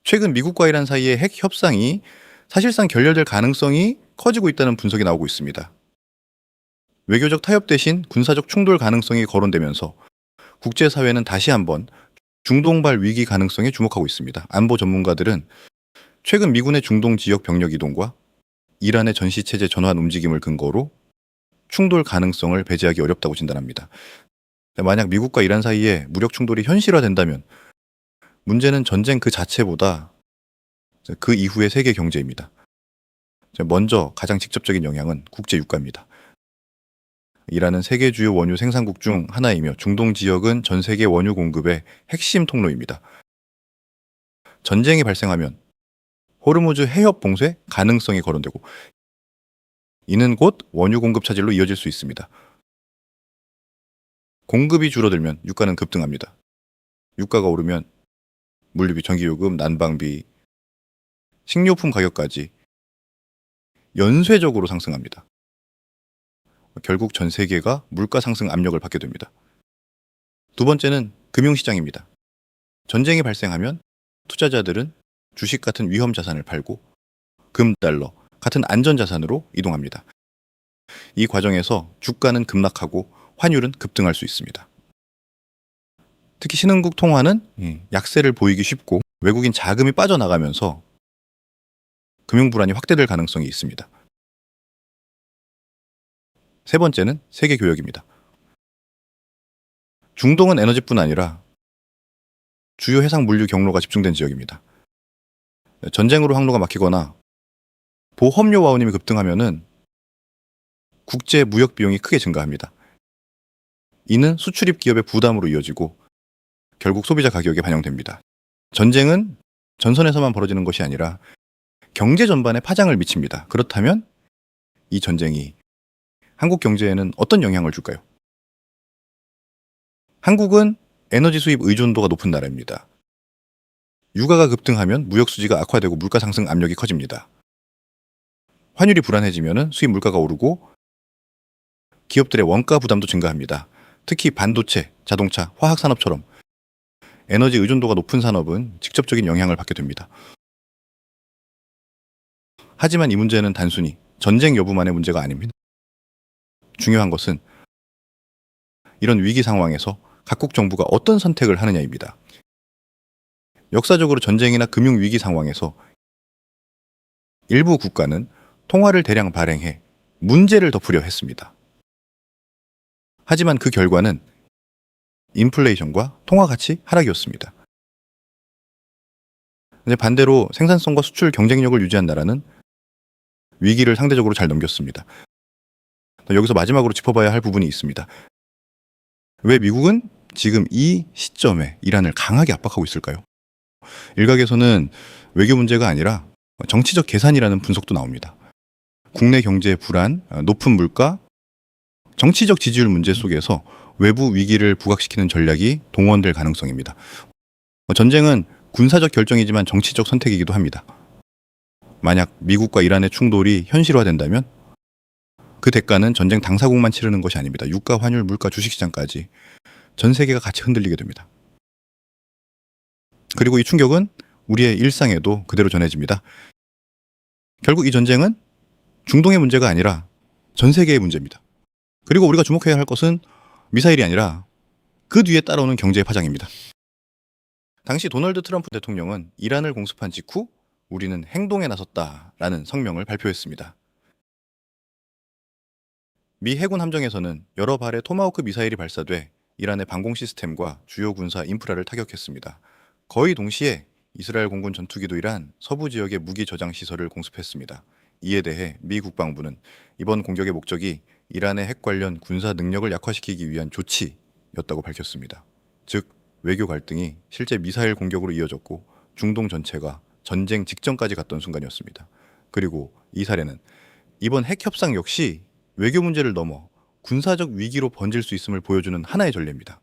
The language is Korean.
최근 미국과 이란 사이의 핵 협상이 사실상 결렬될 가능성이 커지고 있다는 분석이 나오고 있습니다. 외교적 타협 대신 군사적 충돌 가능성이 거론되면서 국제사회는 다시 한번 중동발 위기 가능성에 주목하고 있습니다. 안보 전문가들은 최근 미군의 중동 지역 병력 이동과 이란의 전시체제 전환 움직임을 근거로 충돌 가능성을 배제하기 어렵다고 진단합니다. 만약 미국과 이란 사이에 무력 충돌이 현실화된다면 문제는 전쟁 그 자체보다 그 이후의 세계 경제입니다. 먼저 가장 직접적인 영향은 국제 유가입니다. 이란은 세계 주요 원유 생산국 중 하나이며 중동 지역은 전 세계 원유 공급의 핵심 통로입니다. 전쟁이 발생하면 호르무즈 해협 봉쇄 가능성이 거론되고 이는 곧 원유 공급 차질로 이어질 수 있습니다. 공급이 줄어들면 유가는 급등합니다. 유가가 오르면 물류비, 전기요금, 난방비, 식료품 가격까지 연쇄적으로 상승합니다. 결국 전 세계가 물가 상승 압력을 받게 됩니다. 두 번째는 금융시장입니다. 전쟁이 발생하면 투자자들은 주식 같은 위험 자산을 팔고 금, 달러 같은 안전 자산으로 이동합니다. 이 과정에서 주가는 급락하고 환율은 급등할 수 있습니다. 특히 신흥국 통화는 약세를 보이기 쉽고 외국인 자금이 빠져나가면서 금융 불안이 확대될 가능성이 있습니다. 세 번째는 세계 교역입니다. 중동은 에너지뿐 아니라 주요 해상 물류 경로가 집중된 지역입니다. 전쟁으로 항로가 막히거나 보험료와 운임이 급등하면은 국제 무역 비용이 크게 증가합니다. 이는 수출입 기업의 부담으로 이어지고 결국 소비자 가격에 반영됩니다. 전쟁은 전선에서만 벌어지는 것이 아니라 경제 전반에 파장을 미칩니다. 그렇다면 이 전쟁이 한국 경제에는 어떤 영향을 줄까요? 한국은 에너지 수입 의존도가 높은 나라입니다. 유가가 급등하면 무역 수지가 악화되고 물가 상승 압력이 커집니다. 환율이 불안해지면 수입 물가가 오르고 기업들의 원가 부담도 증가합니다. 특히 반도체, 자동차, 화학산업처럼 에너지 의존도가 높은 산업은 직접적인 영향을 받게 됩니다. 하지만 이 문제는 단순히 전쟁 여부만의 문제가 아닙니다. 중요한 것은 이런 위기 상황에서 각국 정부가 어떤 선택을 하느냐입니다. 역사적으로 전쟁이나 금융 위기 상황에서 일부 국가는 통화를 대량 발행해 문제를 덮으려 했습니다. 하지만 그 결과는 인플레이션과 통화 가치 하락이었습니다. 반대로 생산성과 수출 경쟁력을 유지한 나라는 위기를 상대적으로 잘 넘겼습니다. 여기서 마지막으로 짚어봐야 할 부분이 있습니다. 왜 미국은 지금 이 시점에 이란을 강하게 압박하고 있을까요? 일각에서는 외교 문제가 아니라 정치적 계산이라는 분석도 나옵니다. 국내 경제의 불안, 높은 물가, 정치적 지지율 문제 속에서 외부 위기를 부각시키는 전략이 동원될 가능성입니다. 전쟁은 군사적 결정이지만 정치적 선택이기도 합니다. 만약 미국과 이란의 충돌이 현실화된다면 그 대가는 전쟁 당사국만 치르는 것이 아닙니다. 유가, 환율, 물가, 주식시장까지 전 세계가 같이 흔들리게 됩니다. 그리고 이 충격은 우리의 일상에도 그대로 전해집니다. 결국 이 전쟁은 중동의 문제가 아니라 전 세계의 문제입니다. 그리고 우리가 주목해야 할 것은 미사일이 아니라 그 뒤에 따라오는 경제의 파장입니다. 당시 도널드 트럼프 대통령은 이란을 공습한 직후 우리는 행동에 나섰다라는 성명을 발표했습니다. 미 해군 함정에서는 여러 발의 토마호크 미사일이 발사돼 이란의 방공 시스템과 주요 군사 인프라를 타격했습니다. 거의 동시에 이스라엘 공군 전투기도 이란 서부 지역의 무기 저장 시설을 공습했습니다. 이에 대해 미 국방부는 이번 공격의 목적이 이란의 핵 관련 군사 능력을 약화시키기 위한 조치였다고 밝혔습니다. 즉, 외교 갈등이 실제 미사일 공격으로 이어졌고 중동 전체가 전쟁 직전까지 갔던 순간이었습니다. 그리고 이 사례는 이번 핵 협상 역시 외교 문제를 넘어 군사적 위기로 번질 수 있음을 보여주는 하나의 전례입니다.